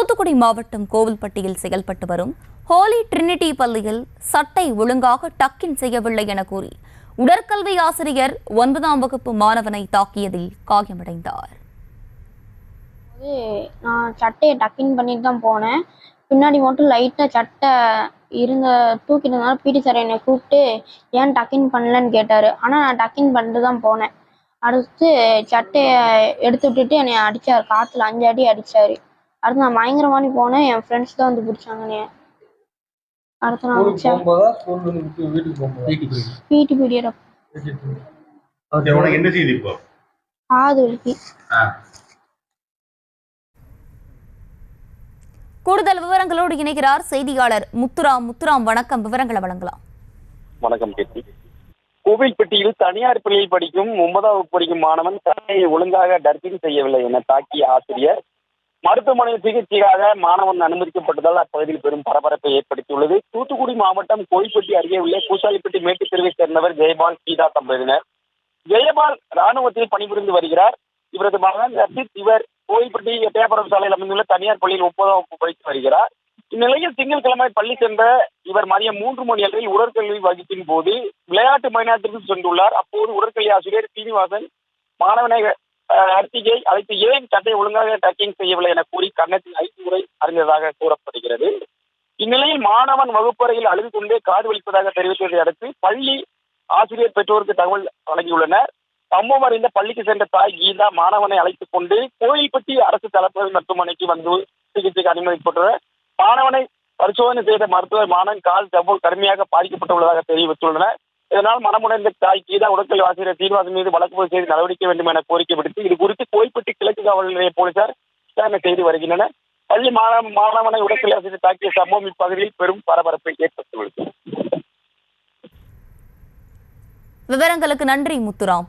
தூத்துக்குடி மாவட்டம் கோவில்பட்டியில் செயல்பட்டு வரும் ஹோலி ட்ரினிட்டி பள்ளியில் சட்டை ஒழுங்காக டக்கின் செய்யவில்லை என கூறி உடற்கல்வி ஆசிரியர் 9ஆம் வகுப்பு மாணவனை தாக்கியதில் காயமடைந்தார். நான் சட்டையை டக்கின் பண்ணிட்டு தான் போனேன். பின்னாடி மட்டும் லைட்டாக சட்டை தூக்கிட்டதுனால பிடி சார் என்னை கூப்பிட்டு ஏன் டக்கின் பண்ணலன்னு கேட்டார். ஆனால் நான் டக்கின் பண்ணிட்டு தான் போனேன். அடுத்து சட்டையை எடுத்து விட்டுட்டு என்னை அடித்தார். காற்றுல 5 அடி அடித்தார். அடுத்து நான் பயங்கரமானி போனேன். என் ஃப்ரெண்ட்ஸ் தான் வந்து பிடிச்சாங்க. அடுத்து நான் பிடி பீரியட் காது வலிக்கு. கூடுதல் விவரங்களோடு இணைகிறார் செய்தியாளர் முத்துராம். வணக்கம், விவரங்களை வழங்கலாம். வணக்கம் கேட்டி. கோவில்பட்டியில் தனியார் பள்ளியில் படிக்கும் 9ஆம் வகுப்பு படிக்கும் மாணவன் சட்டையை ஒழுங்காக டர்பிங் செய்யவில்லை என தாக்கிய ஆசிரியர் மருத்துவமனையில் சிகிச்சைக்காக மாணவன் அனுமதிக்கப்பட்டதால் அப்பகுதியில் பெரும் பரபரப்பை ஏற்படுத்தியுள்ளது. தூத்துக்குடி மாவட்டம் கோவில்பட்டி அருகே உள்ள பூசாலிப்பட்டி மேட்டுத் தெருவை சேர்ந்தவர் ஜெயபால் கீதா தம்பதியினர். ஜெயபால் ராணுவத்தில் பணிபுரிந்து வருகிறார். இவரது மகன் ரஷித் இவர் கோவில்பட்டி எட்டயபுரம் சாலையில் அமைந்துள்ள தனியார் பள்ளியில் 9ஆம் வகுப்பு படித்து வருகிறார். இந்நிலையில் திங்கட்கிழமை பள்ளி சென்ற இவர் மதியம் 3 மணி அளவில் உடற்கல்வி வகுப்பின் போது விளையாட்டு மைதானத்திற்கு சென்றுள்ளார். அப்போது உடற்கல்வி ஆசிரியர் சீனிவாசன் மாணவனை கார்த்திகை அழைத்து ஏன் சட்டை ஒழுங்காக டக்கிங் செய்யவில்லை என கூறி கன்னத்தில் 5 முறை அறிந்ததாக கூறப்படுகிறது. இந்நிலையில் மாணவன் வகுப்பறையில் அழுது கொண்டே காது வலிப்பதாக தெரிவித்ததை அடுத்து பள்ளி ஆசிரியர் பெற்றோருக்கு தகவல் வழங்கியுள்ளனர். சம்பவம் அறிந்த பள்ளிக்கு சென்ற தாய் கீதா மாணவனை அழைத்துக் கொண்டு கோயில்பட்டி அரசு தலைமை மருத்துவமனைக்கு வந்து சிகிச்சைக்கு அனுமதிக்கப்பட்டனர். மாணவனை பரிசோதனை செய்த மருத்துவர் மாணவன் கால் ஜவ்வல் கடுமையாக பாதிக்கப்பட்டுள்ளதாக தெரிவித்துள்ளனர். இதனால் மனமுடைந்த தாய் கீதா உடற்கல்வி ஆசிரியர் சீனிவாசன் மீது வழக்கு பதிவு செய்து நடவடிக்கை வேண்டும் என கோரிக்கை விடுத்து இது குறித்து கோயில்பட்டி கிழக்கு காவல் நிலைய போலீசார் விசாரணை செய்து வருகின்றனர். பள்ளி மாணவனை உடற்கல்வி ஆசிரியர் தாக்கிய சம்பவம் இப்பகுதியில் பெரும் பரபரப்பை ஏற்படுத்தியுள்ளது. விவரங்களுக்கு நன்றி முத்துராம்.